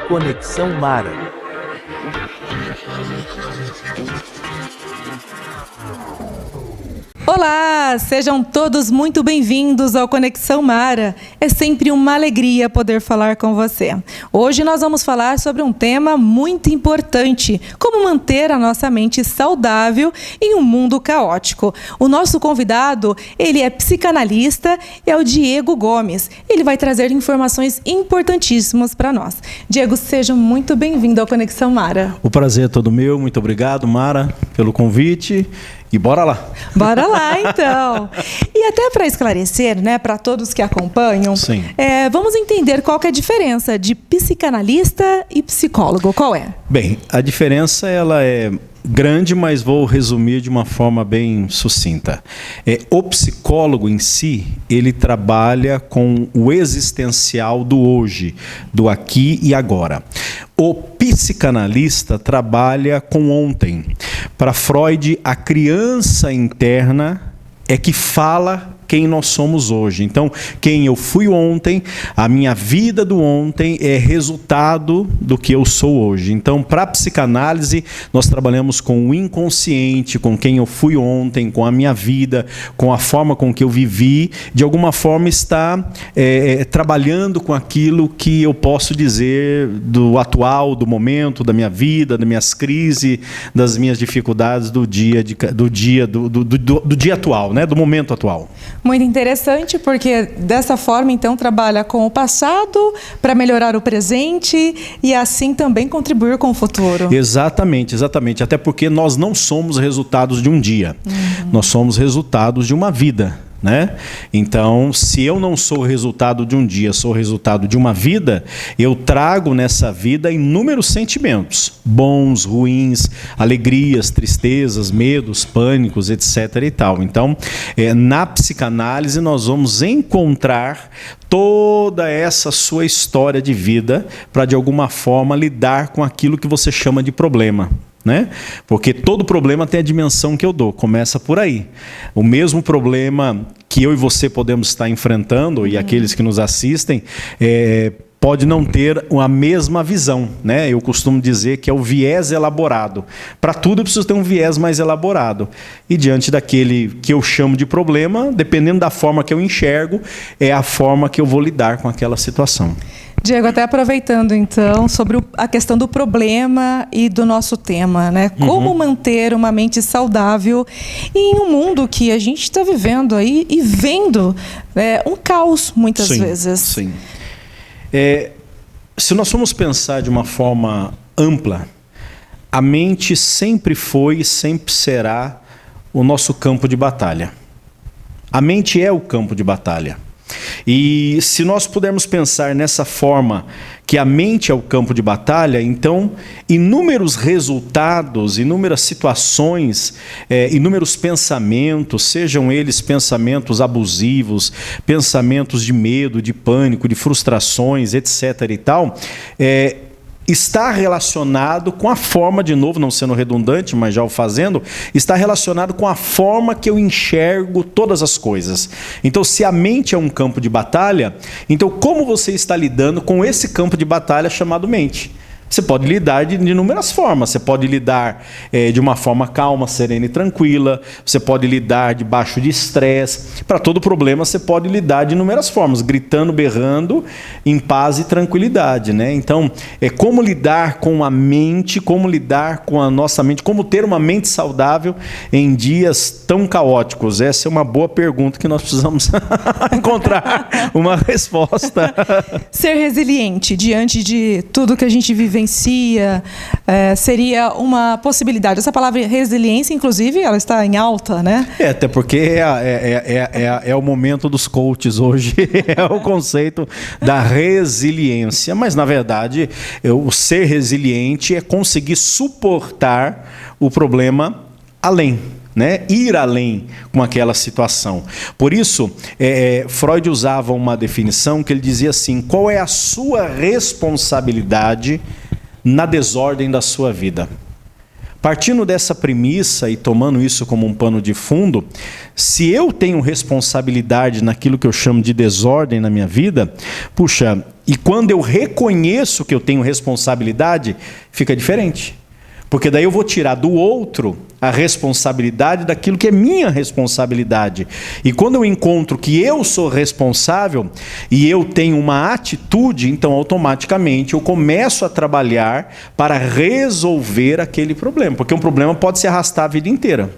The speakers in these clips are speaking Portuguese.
Conexão Mara. Olá, sejam todos muito bem-vindos ao Conexão Mara. É sempre uma alegria poder falar com você. Hoje nós vamos falar sobre um tema muito importante, como manter a nossa mente saudável em um mundo caótico. O nosso convidado, ele é psicanalista, é o Diego Gomes. Ele vai trazer informações importantíssimas para nós. Diego, seja muito bem-vindo ao Conexão Mara. O prazer é todo meu, muito obrigado, Mara, pelo convite. E bora lá. Bora lá, então. E até para esclarecer, né, para todos que acompanham, vamos entender qual que é a diferença de psicanalista e psicólogo. Qual é? Bem, a diferença ela é grande, mas vou resumir de uma forma bem sucinta. O psicólogo em si, ele trabalha com o existencial do hoje, do aqui e agora. O psicanalista trabalha com ontem. Para Freud, a criança interna é que fala quem nós somos hoje. Então, quem eu fui ontem, a minha vida do ontem é resultado do que eu sou hoje. Então, para a psicanálise, nós trabalhamos com o inconsciente, com quem eu fui ontem, com a minha vida, com a forma com que eu vivi. De alguma forma, está trabalhando com aquilo que eu posso dizer do atual, do momento, da minha vida, das minhas crises, das minhas dificuldades do dia atual, né? Do momento atual. Muito interessante, porque dessa forma, então, trabalha com o passado para melhorar o presente e assim também contribuir com o futuro. Exatamente, exatamente. Até porque nós não somos resultados de um dia. Nós somos resultados de uma vida. Né? Então, se eu não sou resultado de um dia, sou resultado de uma vida, eu trago nessa vida inúmeros sentimentos, bons, ruins, alegrias, tristezas, medos, pânicos, etc. e tal. Então, na psicanálise, nós vamos encontrar toda essa sua história de vida para, de alguma forma, lidar com aquilo que você chama de problema. Né? Porque todo problema tem a dimensão que eu dou, começa por aí. O mesmo problema que eu e você podemos estar enfrentando, e aqueles que nos assistem, pode não ter a mesma visão, né? Eu costumo dizer que é o viés elaborado. Para tudo eu preciso ter um viés mais elaborado. E diante daquele que eu chamo de problema, dependendo da forma que eu enxergo, é a forma que eu vou lidar com aquela situação. Diego, até aproveitando então sobre a questão do problema e do nosso tema, né? Como manter uma mente saudável em um mundo que a gente está vivendo aí e vendo um caos muitas vezes. Sim. Se nós formos pensar de uma forma ampla, a mente sempre foi e sempre será o nosso campo de batalha. A mente é o campo de batalha. E se nós pudermos pensar nessa forma, que a mente é o campo de batalha, então inúmeros resultados, inúmeras situações, inúmeros pensamentos, sejam eles pensamentos abusivos, pensamentos de medo, de pânico, de frustrações, etc. e tal, está relacionado com a forma, de novo, não sendo redundante, mas já o fazendo, está relacionado com a forma que eu enxergo todas as coisas. Então, se a mente é um campo de batalha, então como você está lidando com esse campo de batalha chamado mente? Você pode lidar de inúmeras formas. Você pode lidar de uma forma calma, serena e tranquila. Você pode lidar debaixo de estresse. Para todo problema, você pode lidar de inúmeras formas, gritando, berrando, em paz e tranquilidade, né? Então, como lidar com a mente, como lidar com a nossa mente, como ter uma mente saudável em dias tão caóticos? Essa é uma boa pergunta que nós precisamos encontrar uma resposta. Ser resiliente diante de tudo que a gente vivencia seria uma possibilidade. Essa palavra resiliência, inclusive, ela está em alta, né? Até porque é o momento dos coaches hoje, é o conceito da resiliência. Mas, na verdade, o ser resiliente é conseguir suportar o problema além. Né? Ir além com aquela situação. Por isso, Freud usava uma definição que ele dizia assim: qual é a sua responsabilidade na desordem da sua vida? Partindo dessa premissa e tomando isso como um pano de fundo, se eu tenho responsabilidade naquilo que eu chamo de desordem na minha vida, puxa, e quando eu reconheço que eu tenho responsabilidade, fica diferente. Porque daí eu vou tirar do outro a responsabilidade daquilo que é minha responsabilidade. E quando eu encontro que eu sou responsável e eu tenho uma atitude, então automaticamente eu começo a trabalhar para resolver aquele problema. Porque um problema pode se arrastar a vida inteira.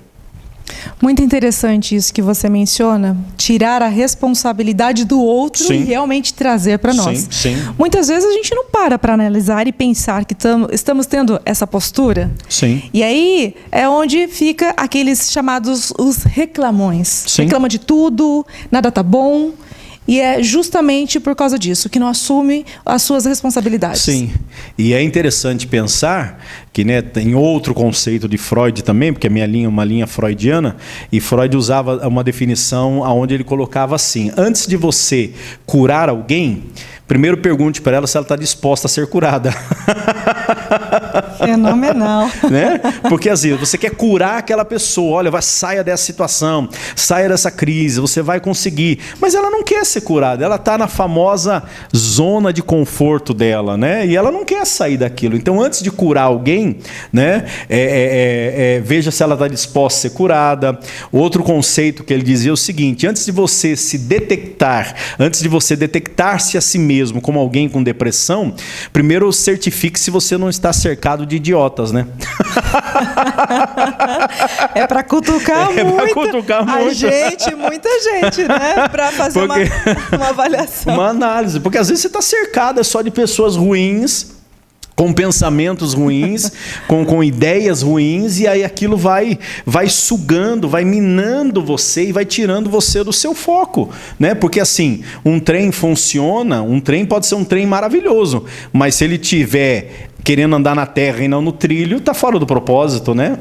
Muito interessante isso que você menciona, tirar a responsabilidade do outro Sim. e realmente trazer para nós. Sim. Muitas vezes a gente não para analisar e pensar que estamos tendo essa postura. Sim. E aí é onde fica aqueles chamados os reclamões. Sim. Reclama de tudo, nada tá bom. E é justamente por causa disso que não assume as suas responsabilidades. Sim, e é interessante pensar que, né, tem outro conceito de Freud também, porque a minha linha é uma linha freudiana, e Freud usava uma definição onde ele colocava assim: antes de você curar alguém, primeiro pergunte para ela se ela está disposta a ser curada. Fenomenal. Né? Porque às vezes você quer curar aquela pessoa, olha, saia dessa situação, saia dessa crise, você vai conseguir. Mas ela não quer ser curada, ela está na famosa zona de conforto dela, né? E ela não quer sair daquilo. Então, antes de curar alguém, né, veja se ela está disposta a ser curada. Outro conceito que ele dizia é o seguinte: antes de você se detectar, antes de você detectar-se a si mesmo como alguém com depressão, primeiro certifique se você não está cercado de idiotas, né? É para cutucar muito. Pra cutucar muito. A gente, muita gente, né? Para fazer uma avaliação. Uma análise. Porque às vezes você está cercado só de pessoas ruins, com pensamentos ruins, com ideias ruins, e aí aquilo vai sugando, vai minando você e vai tirando você do seu foco, né? Porque assim, um trem funciona, um trem pode ser um trem maravilhoso, mas se ele tiver querendo andar na terra e não no trilho, tá fora do propósito, né?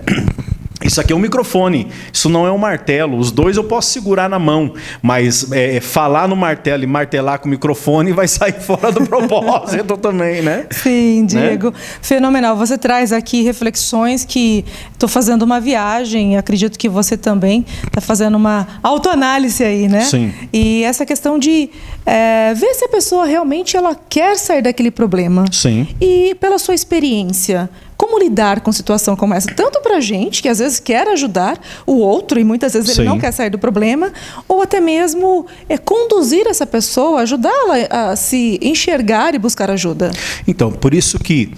Isso aqui é um microfone, isso não é um martelo. Os dois eu posso segurar na mão, mas falar no martelo e martelar com o microfone vai sair fora do propósito também, né? Sim, Diego. Né? Fenomenal. Você traz aqui reflexões que estou fazendo uma viagem, acredito que você também está fazendo uma autoanálise aí, né? Sim. E essa questão de ver se a pessoa realmente ela quer sair daquele problema. Sim. E pela sua experiência, como lidar com situação como essa? Tanto para a gente, que às vezes quer ajudar o outro e muitas vezes ele não quer sair do problema, ou até mesmo conduzir essa pessoa, ajudá-la a se enxergar e buscar ajuda. Então, por isso que,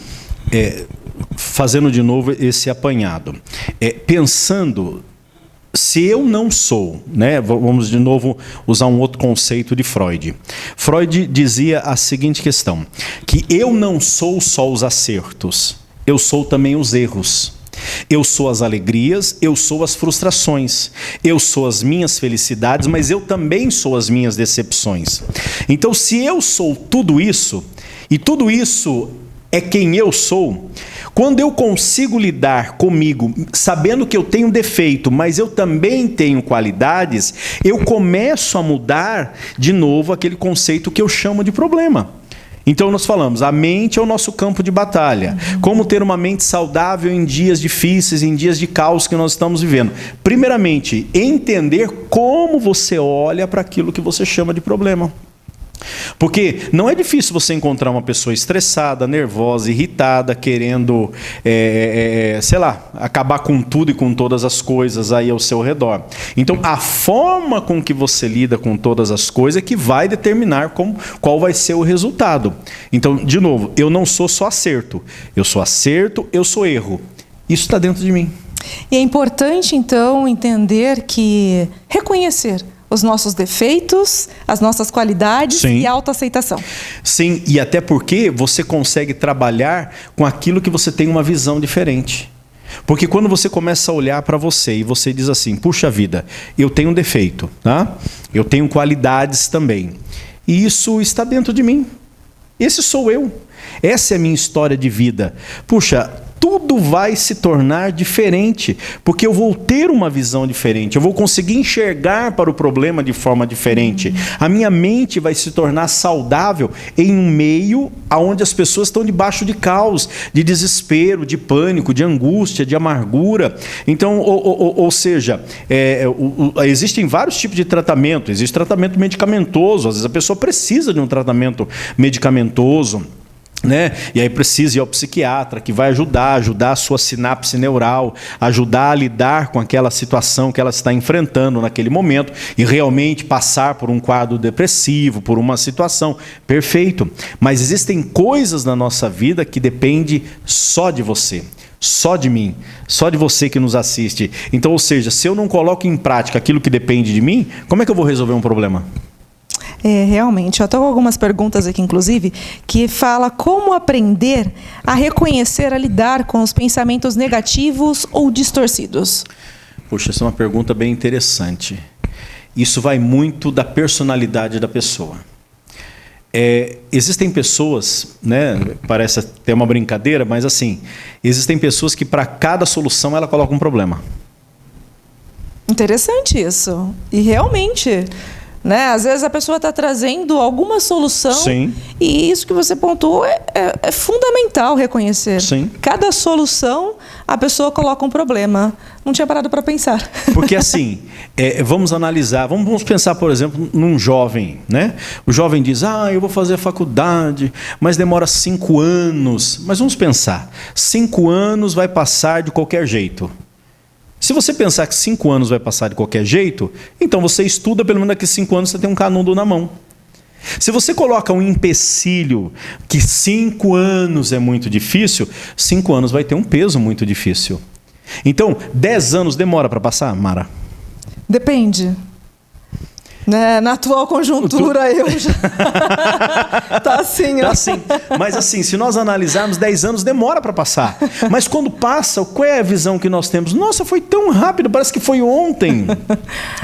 fazendo de novo esse apanhado, pensando... Se eu não sou, né? Vamos de novo usar um outro conceito de Freud. Freud dizia a seguinte questão, que eu não sou só os acertos, eu sou também os erros. Eu sou as alegrias, eu sou as frustrações, eu sou as minhas felicidades, mas eu também sou as minhas decepções. Então, se eu sou tudo isso, e tudo isso é quem eu sou, quando eu consigo lidar comigo, sabendo que eu tenho defeito, mas eu também tenho qualidades, eu começo a mudar de novo aquele conceito que eu chamo de problema. Então nós falamos, a mente é o nosso campo de batalha. Como ter uma mente saudável em dias difíceis, em dias de caos que nós estamos vivendo? Primeiramente, entender como você olha para aquilo que você chama de problema. Porque não é difícil você encontrar uma pessoa estressada, nervosa, irritada, querendo, sei lá, acabar com tudo e com todas as coisas aí ao seu redor. Então, a forma com que você lida com todas as coisas é que vai determinar qual vai ser o resultado. Então, de novo, eu não sou só acerto. Eu sou acerto, eu sou erro. Isso está dentro de mim. E é importante, então, entender que reconhecer os nossos defeitos, as nossas qualidades. Sim. E a autoaceitação. Sim, e até porque você consegue trabalhar com aquilo que você tem uma visão diferente. Porque quando você começa a olhar para você e você diz assim, puxa vida, eu tenho um defeito, tá? Eu tenho qualidades também. E isso está dentro de mim. Esse sou eu. Essa é a minha história de vida. Puxa, tudo vai se tornar diferente, porque eu vou ter uma visão diferente, eu vou conseguir enxergar para o problema de forma diferente. A minha mente vai se tornar saudável em um meio onde as pessoas estão debaixo de caos, de desespero, de pânico, de angústia, de amargura. Então, ou seja, existem vários tipos de tratamento. Existe tratamento medicamentoso, às vezes a pessoa precisa de um tratamento medicamentoso, né? E aí precisa ir ao psiquiatra, que vai ajudar a sua sinapse neural, ajudar a lidar com aquela situação que ela está enfrentando naquele momento e realmente passar por um quadro depressivo, por uma situação. Perfeito. Mas existem coisas na nossa vida que dependem só de você. Só de mim, só de você que nos assiste. Então, ou seja, se eu não coloco em prática aquilo que depende de mim, como é que eu vou resolver um problema? Realmente. Eu estou com algumas perguntas aqui, inclusive, que fala como aprender a reconhecer, a lidar com os pensamentos negativos ou distorcidos. Poxa, essa é uma pergunta bem interessante. Isso vai muito da personalidade da pessoa. Existem pessoas, né, parece até uma brincadeira, mas assim, existem pessoas que para cada solução ela coloca um problema. Interessante isso. E realmente, né, às vezes a pessoa está trazendo alguma solução. Sim. E isso que você pontuou é fundamental reconhecer. Sim. Cada solução a pessoa coloca um problema. Não tinha parado para pensar. Porque assim, vamos analisar, vamos pensar, por exemplo, num jovem, né? O jovem diz, eu vou fazer a faculdade, mas demora 5 anos. Mas vamos pensar, 5 anos vai passar de qualquer jeito. Se você pensar que 5 anos vai passar de qualquer jeito, então você estuda, pelo menos daqui 5 anos você tem um canudo na mão. Se você coloca um empecilho que 5 anos é muito difícil, 5 anos vai ter um peso muito difícil. Então, 10 anos demora para passar, Mara? Depende. Né? Na atual conjuntura eu já... tá assim. Tá assim. Mas assim, se nós analisarmos, 10 anos demora para passar. Mas quando passa, qual é a visão que nós temos? Nossa, foi tão rápido, parece que foi ontem.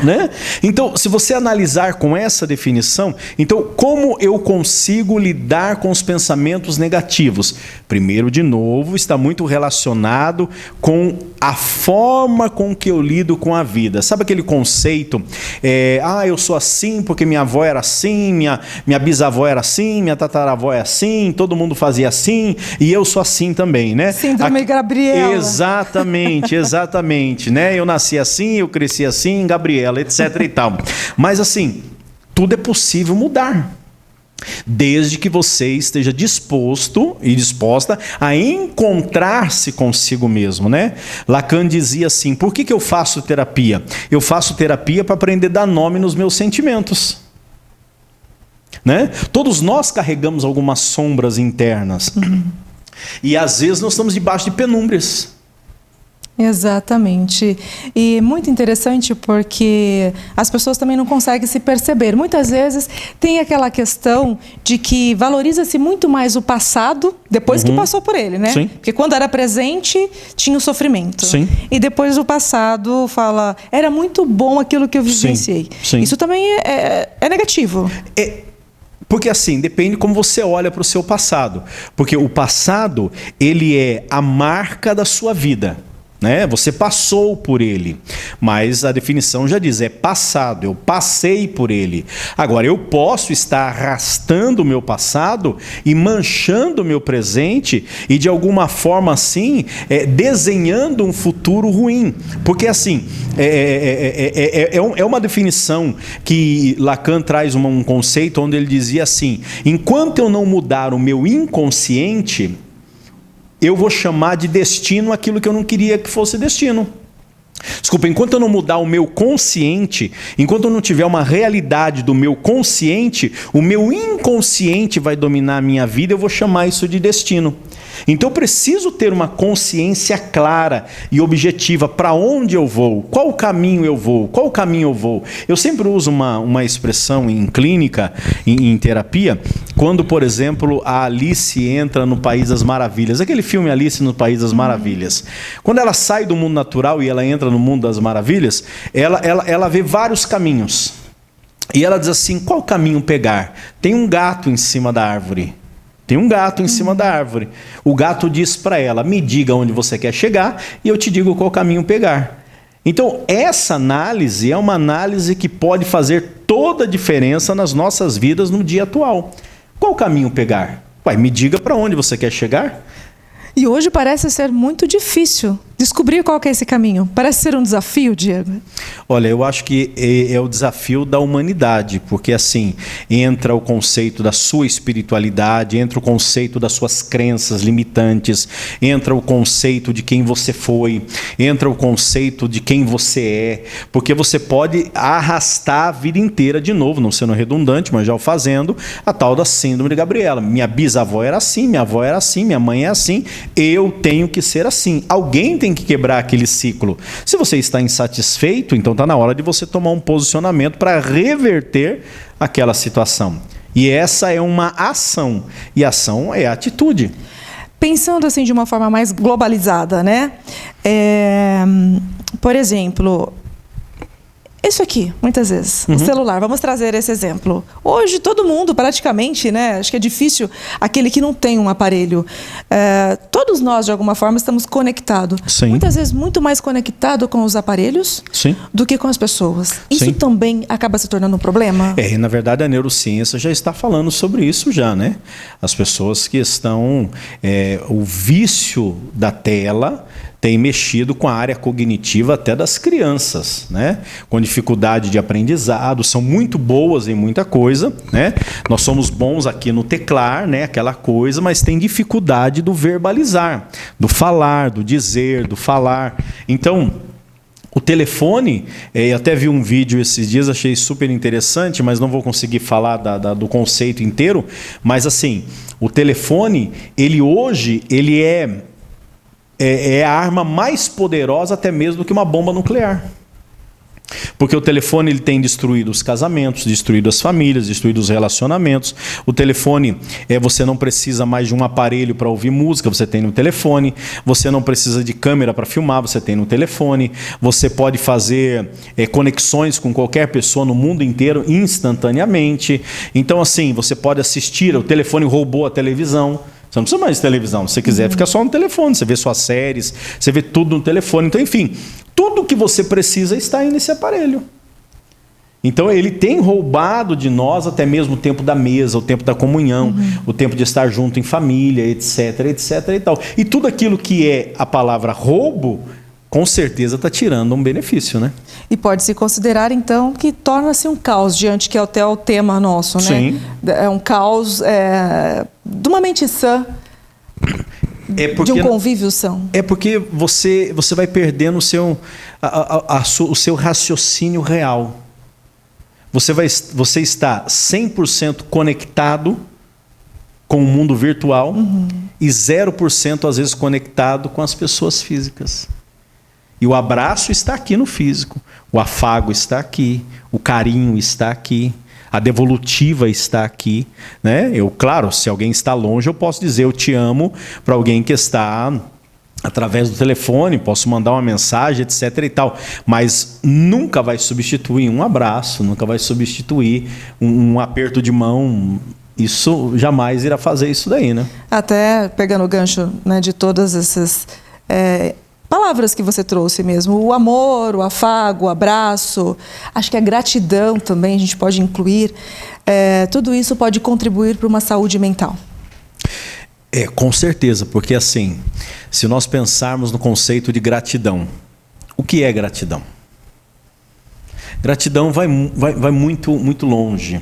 Né? Então, se você analisar com essa definição, então como eu consigo lidar com os pensamentos negativos? Primeiro, de novo, está muito relacionado com a forma com que eu lido com a vida. Sabe aquele conceito? Eu sou assim porque minha avó era assim, minha bisavó era assim, minha tataravó é assim, todo mundo fazia assim e eu sou assim também, né? Síndrome Gabriela. Exatamente, né? Eu nasci assim, eu cresci assim, Gabriela, etc e tal. Mas assim, tudo é possível mudar. Desde que você esteja disposto e disposta a encontrar-se consigo mesmo, né? Lacan dizia assim, por que eu faço terapia? Eu faço terapia para aprender a dar nome nos meus sentimentos. Né? Todos nós carregamos algumas sombras internas. E às vezes nós estamos debaixo de penúmbrias. Exatamente. E muito interessante porque as pessoas também não conseguem se perceber. Muitas vezes tem aquela questão de que valoriza-se muito mais o passado depois que passou por ele, né? Sim. Porque quando era presente, tinha o sofrimento. Sim. E depois o passado fala, era muito bom aquilo que eu vivenciei. Sim. Isso também é negativo. Porque assim, depende como você olha para o seu passado. Porque o passado, ele é a marca da sua vida. Né? Você passou por ele, mas a definição já diz, é passado, eu passei por ele. Agora, eu posso estar arrastando o meu passado e manchando o meu presente e de alguma forma assim, desenhando um futuro ruim. Porque assim, é uma definição que Lacan traz um conceito onde ele dizia assim, enquanto eu não mudar o meu inconsciente, eu vou chamar de destino aquilo que eu não queria que fosse destino. Desculpa, enquanto eu não mudar o meu consciente, enquanto eu não tiver uma realidade do meu consciente, o meu inconsciente vai dominar a minha vida, eu vou chamar isso de destino. Então eu preciso ter uma consciência clara e objetiva para onde eu vou, qual caminho eu vou, qual caminho eu vou. Eu sempre uso uma expressão em clínica, em terapia, quando, por exemplo, a Alice entra no País das Maravilhas, aquele filme Alice no País das Maravilhas. Quando ela sai do mundo natural e ela entra no mundo das maravilhas, ela vê vários caminhos. E ela diz assim, qual caminho pegar? Tem um gato em cima da árvore. Tem um gato em cima da árvore. O gato diz para ela: me diga onde você quer chegar e eu te digo qual caminho pegar. Então, essa análise é uma análise que pode fazer toda a diferença nas nossas vidas no dia atual. Qual caminho pegar? Ué, me diga para onde você quer chegar. E hoje parece ser muito difícil descobrir qual que é esse caminho. Parece ser um desafio, Diego. Olha, eu acho que é o desafio da humanidade, porque assim, entra o conceito da sua espiritualidade, entra o conceito das suas crenças limitantes, entra o conceito de quem você foi, entra o conceito de quem você é, porque você pode arrastar a vida inteira de novo, não sendo redundante, mas já o fazendo, a tal da síndrome de Gabriela. Minha bisavó era assim, minha avó era assim, minha mãe é assim, eu tenho que ser assim. Alguém tem que quebrar aquele ciclo. Se você está insatisfeito, então está na hora de você tomar um posicionamento para reverter aquela situação. E essa é uma ação. E ação é atitude. Pensando assim de uma forma mais globalizada, né? Por exemplo, isso aqui, muitas vezes, o celular. Vamos trazer esse exemplo. Hoje, todo mundo, praticamente, né? Acho que é difícil aquele que não tem um aparelho. Todos nós, de alguma forma, estamos conectados. Sim. Muitas vezes, muito mais conectado com os aparelhos Sim. do que com as pessoas. Isso Sim. também acaba se tornando um problema? E na verdade a neurociência já está falando sobre isso já, né? As pessoas que estão... o vício da tela tem mexido com a área cognitiva até das crianças, né? Com dificuldade de aprendizado, são muito boas em muita coisa, né? Nós somos bons aqui no teclar, né? Aquela coisa, mas tem dificuldade do verbalizar, do falar, do dizer, do falar. Então, o telefone, eu até vi um vídeo esses dias, achei super interessante, mas não vou conseguir falar do conceito inteiro, mas assim, o telefone, ele hoje, ele é a arma mais poderosa até mesmo do que uma bomba nuclear. Porque o telefone ele tem destruído os casamentos, destruído as famílias, destruído os relacionamentos. O telefone, você não precisa mais de um aparelho para ouvir música, você tem no telefone. Você não precisa de câmera para filmar, você tem no telefone. Você pode fazer conexões com qualquer pessoa no mundo inteiro instantaneamente. Então assim, você pode assistir, o telefone roubou a televisão. Você não precisa mais de televisão. Se você quiser, fica só no telefone. Você vê suas séries, você vê tudo no telefone. Então, enfim, tudo que você precisa está aí nesse aparelho. Então, ele tem roubado de nós até mesmo o tempo da mesa, o tempo da comunhão, o tempo de estar junto em família, etc, etc e tal. E tudo aquilo que é a palavra roubo, com certeza está tirando um benefício, né? E pode-se considerar, então, que torna-se um caos diante que é até o tema nosso, né? Sim. É um caos de uma mente sã, de um convívio são. É porque você vai perdendo o seu raciocínio real. Você está 100% conectado com o mundo virtual e 0% às vezes conectado com as pessoas físicas. E o abraço está aqui no físico, o afago está aqui, o carinho está aqui, a devolutiva está aqui, né? Claro, se alguém está longe, eu posso dizer eu te amo para alguém que está através do telefone, posso mandar uma mensagem, etc e tal, mas nunca vai substituir um abraço, nunca vai substituir um aperto de mão. Isso jamais irá fazer isso daí, né? Até pegando o gancho, né, de todas essas palavras que você trouxe mesmo, o amor, o afago, o abraço, acho que a gratidão também a gente pode incluir, tudo isso pode contribuir para uma saúde mental. Com certeza, porque assim, se nós pensarmos no conceito de gratidão, o que é gratidão? Gratidão vai muito, muito longe.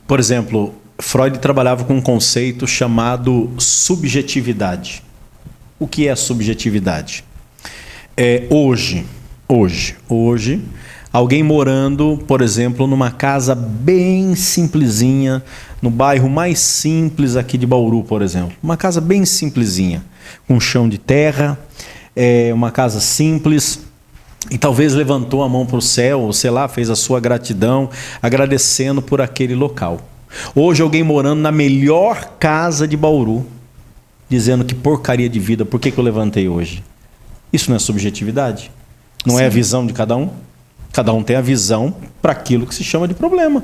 Por exemplo, Freud trabalhava com um conceito chamado subjetividade. O que é subjetividade? Hoje, alguém morando, por exemplo, numa casa bem simplesinha, no bairro mais simples aqui de Bauru, por exemplo. Uma casa bem simplesinha, com chão de terra, uma casa simples, e talvez levantou a mão para o céu, ou sei lá, fez a sua gratidão, agradecendo por aquele local. Hoje alguém morando na melhor casa de Bauru, dizendo que porcaria de vida, por que eu levantei hoje? Isso não é subjetividade? Não Sim. É a visão de cada um? Cada um tem a visão para aquilo que se chama de problema.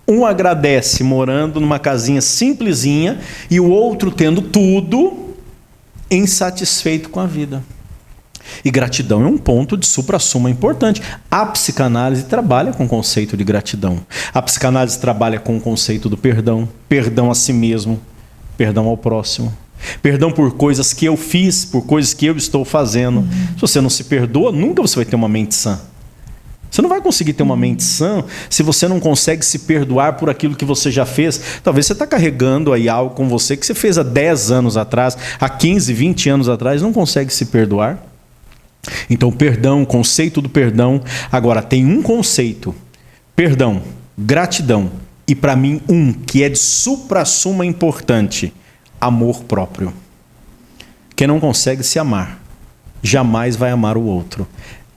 Um agradece morando numa casinha simplesinha e o outro tendo tudo, insatisfeito com a vida. E gratidão é um ponto de suprassumo importante. A psicanálise trabalha com o conceito de gratidão. A psicanálise trabalha com o conceito do perdão. Perdão a si mesmo, perdão ao próximo. Perdão por coisas que eu fiz, por coisas que eu estou fazendo. Se você não se perdoa, nunca você vai ter uma mente sã. Você não vai conseguir ter uma mente sã se você não consegue se perdoar por aquilo que você já fez. Talvez você está carregando aí algo com você que você fez há 10 anos atrás, há 15, 20 anos atrás, não consegue se perdoar. Então, perdão, conceito do perdão. Agora, tem um conceito: perdão, gratidão. E para mim, que é de suprassumo importante: amor próprio. Quem não consegue se amar, jamais vai amar o outro.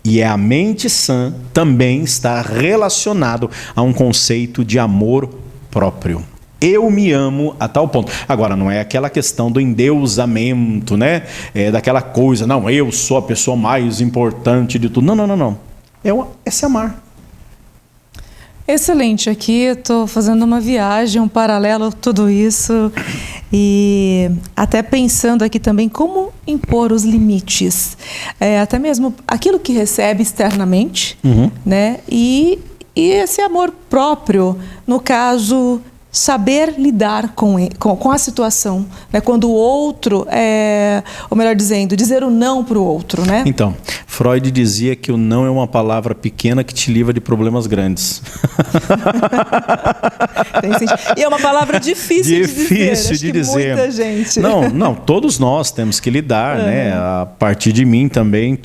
E a mente sã também está relacionado a um conceito de amor próprio. Eu me amo a tal ponto. Agora, não é aquela questão do endeusamento, né? É daquela coisa, não, eu sou a pessoa mais importante de tudo. Não. É se amar. Excelente. Aqui estou fazendo uma viagem, um paralelo, tudo isso. E até pensando aqui também como impor os limites. Até mesmo aquilo que recebe externamente, né? E esse amor próprio, no caso, saber lidar com a situação, né? Quando o outro, ou melhor dizendo, dizer o não para o outro, né? Então, Freud dizia que o não é uma palavra pequena que te livra de problemas grandes. E é uma palavra difícil de dizer. Muita gente. Não, todos nós temos que lidar, né? A partir de mim também,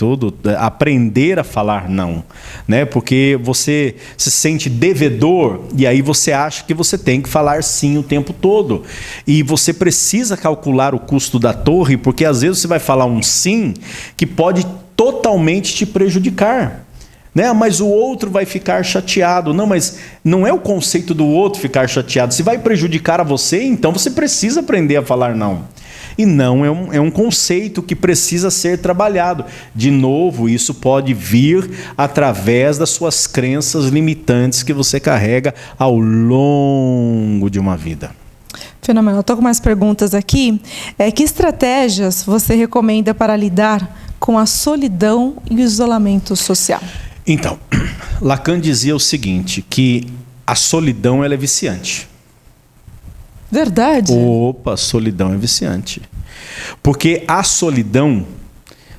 aprender a falar não, né? Porque você se sente devedor e aí você acha que você tem que falar sim o tempo todo. E você precisa calcular o custo da torre, porque às vezes você vai falar um sim que pode totalmente te prejudicar, né? Mas o outro vai ficar chateado. Não, mas não é o conceito do outro ficar chateado. Se vai prejudicar a você, então você precisa aprender a falar não. E não é um conceito que precisa ser trabalhado. De novo, isso pode vir através das suas crenças limitantes que você carrega ao longo de uma vida. Fenomenal. Estou com mais perguntas aqui. Que estratégias você recomenda para lidar com a solidão e o isolamento social? Então, Lacan dizia o seguinte, que a solidão ela é viciante. Verdade? Opa, solidão é viciante. Porque a solidão,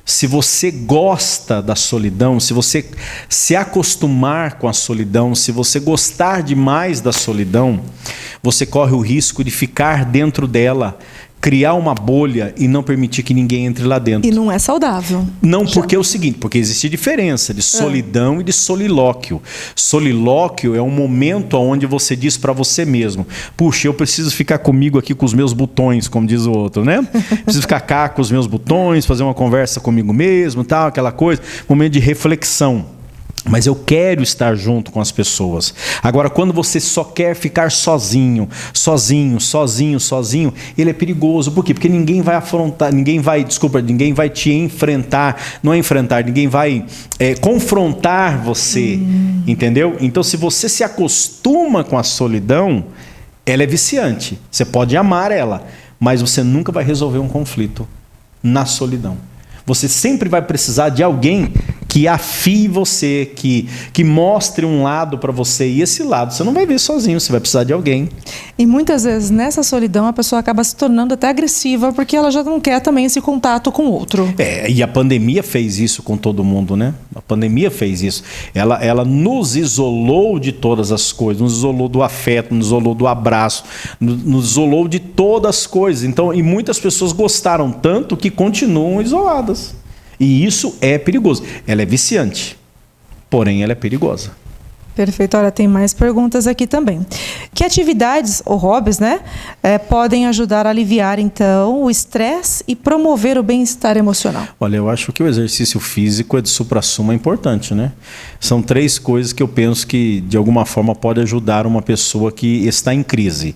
se você gosta da solidão, se você se acostumar com a solidão, se você gostar demais da solidão, você corre o risco de ficar dentro dela, criar uma bolha e não permitir que ninguém entre lá dentro. E não é saudável. Não, porque é o seguinte, porque existe diferença de solidão e de solilóquio. Solilóquio é um momento onde você diz para você mesmo, puxa, eu preciso ficar comigo aqui com os meus botões, como diz o outro, né? Preciso ficar cá com os meus botões, fazer uma conversa comigo mesmo, tal, aquela coisa. Momento de reflexão. Mas eu quero estar junto com as pessoas. Agora, quando você só quer ficar sozinho, ele é perigoso. Por quê? Porque ninguém vai afrontar, ninguém vai te enfrentar, não é enfrentar, ninguém vai confrontar você, entendeu? Então, se você se acostuma com a solidão, ela é viciante. Você pode amar ela, mas você nunca vai resolver um conflito na solidão. Você sempre vai precisar de alguém que afie você, que mostre um lado para você. E esse lado você não vai ver sozinho, você vai precisar de alguém. E muitas vezes nessa solidão a pessoa acaba se tornando até agressiva porque ela já não quer também esse contato com o outro. E a pandemia fez isso com todo mundo, né? A pandemia fez isso. Ela nos isolou de todas as coisas, nos isolou do afeto, nos isolou do abraço, nos isolou de todas as coisas. Então, e muitas pessoas gostaram tanto que continuam isoladas. E isso é perigoso. Ela é viciante, porém ela é perigosa. Perfeito. Olha, tem mais perguntas aqui também. Que atividades ou hobbies, né, podem ajudar a aliviar, então, o estresse e promover o bem-estar emocional? Olha, eu acho que o exercício físico é de suprassumo importante, né? São 3 coisas que eu penso que, de alguma forma, pode ajudar uma pessoa que está em crise.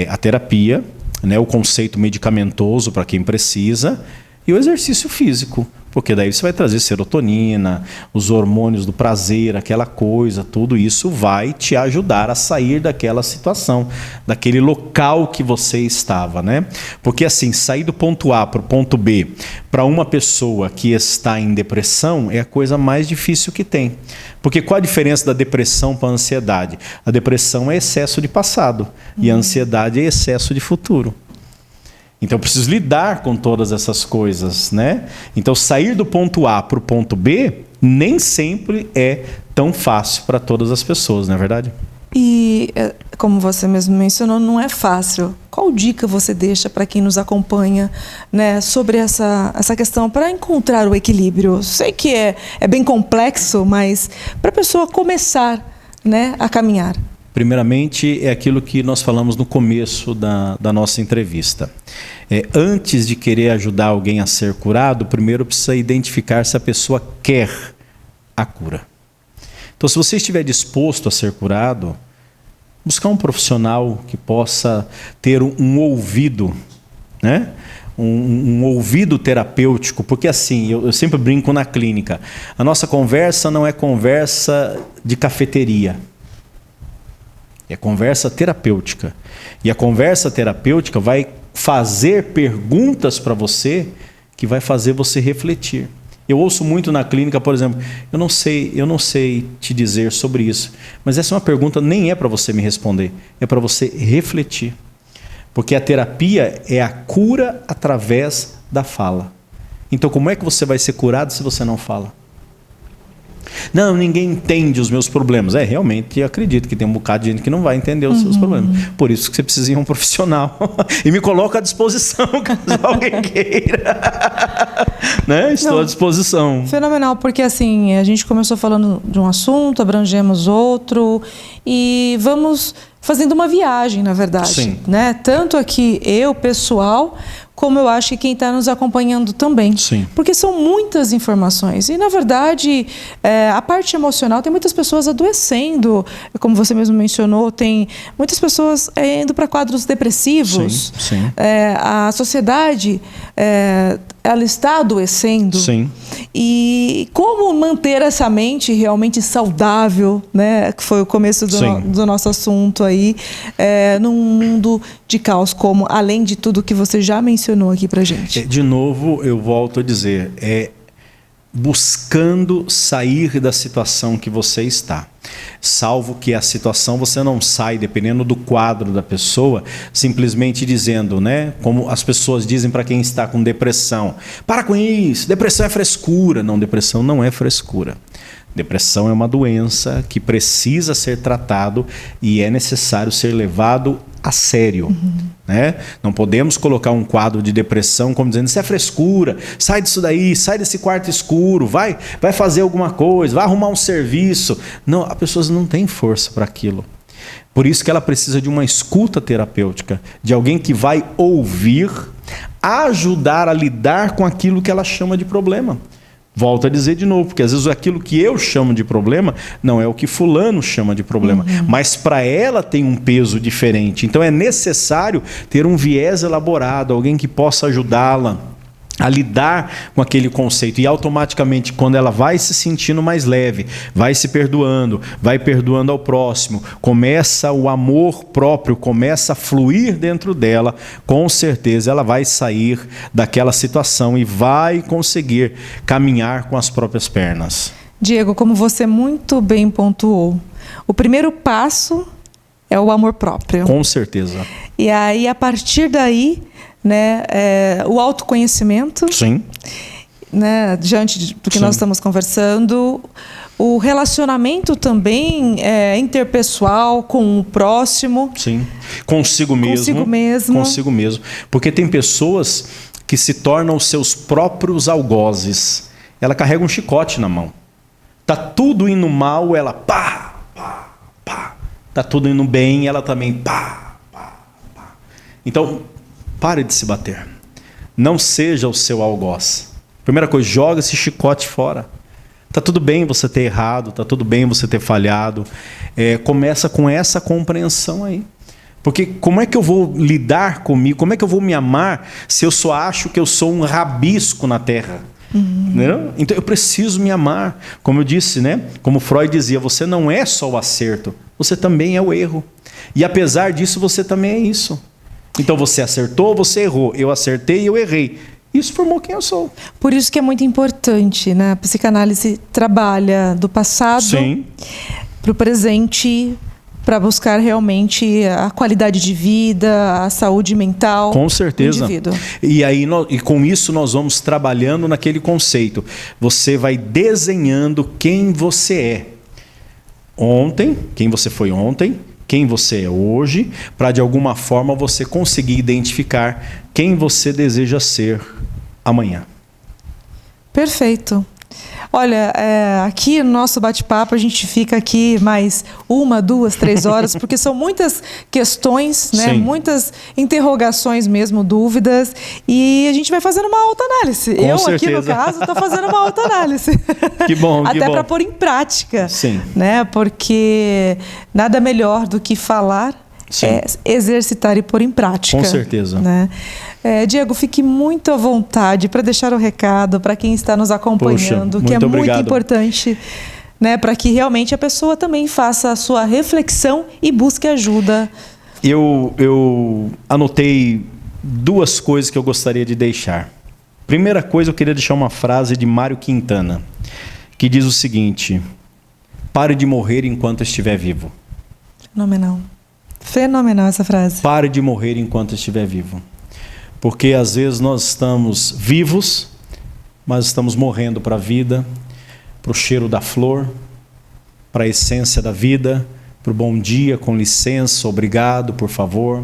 A terapia, né, o conceito medicamentoso para quem precisa, e o exercício físico. Porque daí você vai trazer serotonina, os hormônios do prazer, aquela coisa, tudo isso vai te ajudar a sair daquela situação, daquele local que você estava, né? Porque assim, sair do ponto A para o ponto B, para uma pessoa que está em depressão, é a coisa mais difícil que tem. Porque qual a diferença da depressão para a ansiedade? A depressão é excesso de passado e a ansiedade é excesso de futuro. Então eu preciso lidar com todas essas coisas, né? Então sair do ponto A para o ponto B nem sempre é tão fácil para todas as pessoas, não é verdade? E, como você mesmo mencionou, não é fácil. Qual dica você deixa para quem nos acompanha, né, sobre essa questão para encontrar o equilíbrio? Sei que é bem complexo, mas para a pessoa começar, né, a caminhar. Primeiramente, é aquilo que nós falamos no começo da nossa entrevista. Antes de querer ajudar alguém a ser curado, primeiro precisa identificar se a pessoa quer a cura. Então, se você estiver disposto a ser curado, buscar um profissional que possa ter um ouvido, né? Um ouvido terapêutico, porque assim, eu sempre brinco na clínica, a nossa conversa não é conversa de cafeteria. É conversa terapêutica. E a conversa terapêutica vai fazer perguntas para você que vai fazer você refletir. Eu ouço muito na clínica, por exemplo, eu não sei te dizer sobre isso, mas essa é uma pergunta, nem é para você me responder, é para você refletir. Porque a terapia é a cura através da fala. Então como é que você vai ser curado se você não fala? Não, ninguém entende os meus problemas. Realmente, eu acredito que tem um bocado de gente que não vai entender os seus problemas. Por isso que você precisa ir a um profissional. E me coloca à disposição, caso alguém queira. Né? Estou à disposição. Fenomenal, porque assim, a gente começou falando de um assunto, abrangemos outro, e vamos fazendo uma viagem, na verdade. Sim. Né? Tanto aqui eu, pessoal, como eu acho que quem está nos acompanhando também. Sim. Porque são muitas informações. E, na verdade, a parte emocional, tem muitas pessoas adoecendo, como você mesmo mencionou, tem muitas pessoas indo para quadros depressivos. Sim, sim. A sociedade, ela está adoecendo. Sim. E como manter essa mente realmente saudável, né? Que foi o começo do nosso assunto aí, num mundo de caos, como, além de tudo que você já mencionou aqui pra gente. De novo, eu volto a dizer, buscando sair da situação que você está. Salvo que a situação você não sai, dependendo do quadro da pessoa, simplesmente dizendo, né? Como as pessoas dizem para quem está com depressão: para com isso, depressão é frescura. Não, depressão não é frescura. Depressão é uma doença que precisa ser tratado e é necessário ser levado a sério. Né? Não podemos colocar um quadro de depressão como dizendo: isso é frescura, sai disso daí, sai desse quarto escuro, vai fazer alguma coisa, vai arrumar um serviço. Não, a pessoa não tem força para aquilo. Por isso que ela precisa de uma escuta terapêutica, de alguém que vai ouvir, ajudar a lidar com aquilo que ela chama de problema. Volto a dizer de novo, porque às vezes aquilo que eu chamo de problema não é o que fulano chama de problema, mas para ela tem um peso diferente. Então é necessário ter um viés elaborado, alguém que possa ajudá-la a lidar com aquele conceito, e automaticamente, quando ela vai se sentindo mais leve, vai se perdoando, vai perdoando ao próximo, começa o amor próprio, começa a fluir dentro dela, com certeza ela vai sair daquela situação e vai conseguir caminhar com as próprias pernas. Diego, como você muito bem pontuou, o primeiro passo é o amor próprio. Com certeza. E aí, a partir daí, né, o autoconhecimento, sim, né, diante do que nós estamos conversando, o relacionamento também interpessoal com o próximo. Sim, consigo mesmo. Porque tem pessoas que se tornam os seus próprios algozes. Ela carrega um chicote na mão. Tá tudo indo mal, ela pá, pá, pá. Tá tudo indo bem, ela também pá, pá, pá. Então, pare de se bater. Não seja o seu algoz. Primeira coisa, joga esse chicote fora. Tá tudo bem você ter errado, tá tudo bem você ter falhado. Começa com essa compreensão aí. Porque como é que eu vou lidar comigo? Como é que eu vou me amar se eu só acho que eu sou um rabisco na terra? Né? Então eu preciso me amar. Como eu disse, né? Como Freud dizia, você não é só o acerto, você também é o erro. E apesar disso, você também é isso. Então você acertou, você errou. Eu acertei e eu errei. Isso formou quem eu sou. Por isso que é muito importante, né? A psicanálise trabalha do passado para o presente, para buscar realmente a qualidade de vida, a saúde mental. Com certeza. Do indivíduo. E aí, e com isso nós vamos trabalhando naquele conceito. Você vai desenhando quem você é. Ontem, quem você foi ontem, quem você é hoje, para de alguma forma você conseguir identificar quem você deseja ser amanhã. Perfeito. Olha, aqui no nosso bate-papo a gente fica aqui mais 1, 2, 3 horas, porque são muitas questões, né? Muitas interrogações mesmo, dúvidas, e a gente vai fazendo uma autoanálise. Eu certeza. Aqui no caso estou fazendo uma autoanálise. Que bom, que bom. Até para pôr em prática. Sim. Né? Porque nada melhor do que falar, exercitar e pôr em prática. Com certeza. Né? Diego, fique muito à vontade para deixar o recado para quem está nos acompanhando, que é muito importante, né, para que realmente a pessoa também faça a sua reflexão e busque ajuda. Eu anotei 2 coisas que eu gostaria de deixar. Primeira coisa, eu queria deixar uma frase de Mário Quintana, que diz o seguinte: pare de morrer enquanto estiver vivo. Fenomenal. Fenomenal essa frase. Pare de morrer enquanto estiver vivo. Porque às vezes nós estamos vivos, mas estamos morrendo para a vida, para o cheiro da flor, para a essência da vida, para o bom dia, com licença, obrigado, por favor.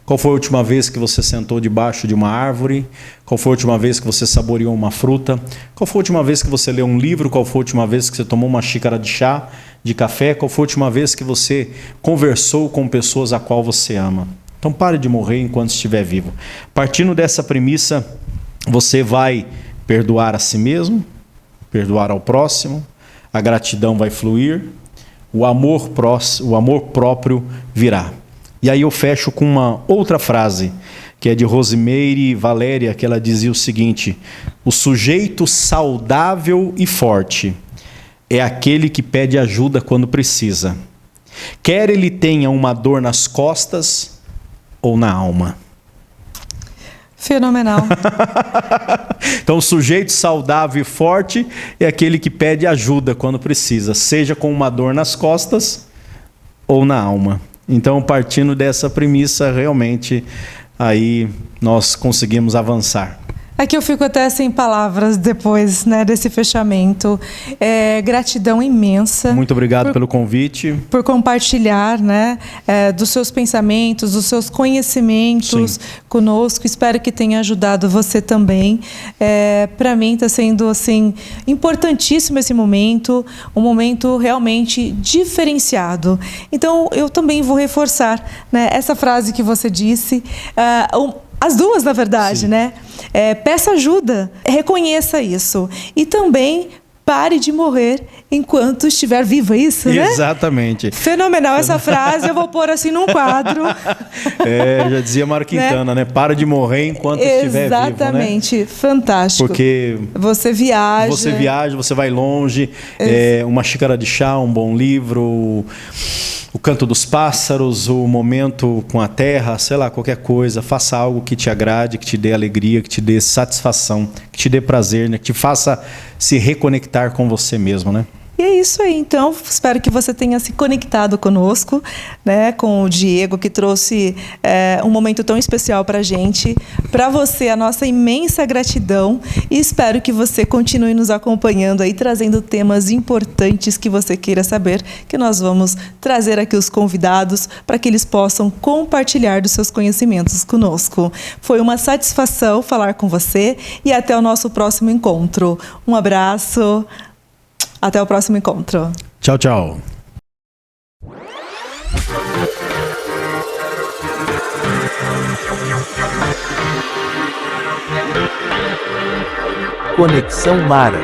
Qual foi a última vez que você sentou debaixo de uma árvore? Qual foi a última vez que você saboreou uma fruta? Qual foi a última vez que você leu um livro? Qual foi a última vez que você tomou uma xícara de chá, de café? Qual foi a última vez que você conversou com pessoas a qual você ama? Então pare de morrer enquanto estiver vivo. Partindo dessa premissa, você vai perdoar a si mesmo, perdoar ao próximo, a gratidão vai fluir, o amor próprio virá. E aí eu fecho com uma outra frase, que é de Rosimeire Valéria, que ela dizia o seguinte: o sujeito saudável e forte é aquele que pede ajuda quando precisa, quer ele tenha uma dor nas costas ou na alma. Fenomenal. Então, o sujeito saudável e forte é aquele que pede ajuda quando precisa, seja com uma dor nas costas ou na alma. Então, partindo dessa premissa, realmente, aí nós conseguimos avançar. Aqui eu fico até sem palavras depois, né, desse fechamento. Gratidão imensa. Muito obrigado pelo convite. Por compartilhar, né, dos seus pensamentos, dos seus conhecimentos conosco. Espero que tenha ajudado você também. Para mim está sendo assim, importantíssimo esse momento, um momento realmente diferenciado. Então eu também vou reforçar, né, essa frase que você disse. As duas, na verdade, né? Peça ajuda, reconheça isso. E também pare de morrer enquanto estiver vivo, é isso, né? Exatamente. Fenomenal essa frase, eu vou pôr assim num quadro. Já dizia Mário Quintana, né? Para de morrer enquanto estiver vivo, né? Exatamente, fantástico. Porque você viaja, você vai longe, uma xícara de chá, um bom livro, o canto dos pássaros, o momento com a terra, sei lá, qualquer coisa. Faça algo que te agrade, que te dê alegria, que te dê satisfação, que te dê prazer, né? Que te faça se reconectar com você mesmo, né? E é isso aí, então, espero que você tenha se conectado conosco, né, com o Diego, que trouxe um momento tão especial para a gente. Para você, a nossa imensa gratidão, e espero que você continue nos acompanhando aí, trazendo temas importantes que você queira saber, que nós vamos trazer aqui os convidados para que eles possam compartilhar dos seus conhecimentos conosco. Foi uma satisfação falar com você e até o nosso próximo encontro. Um abraço. Até o próximo encontro. Tchau, tchau. Conexão Mara.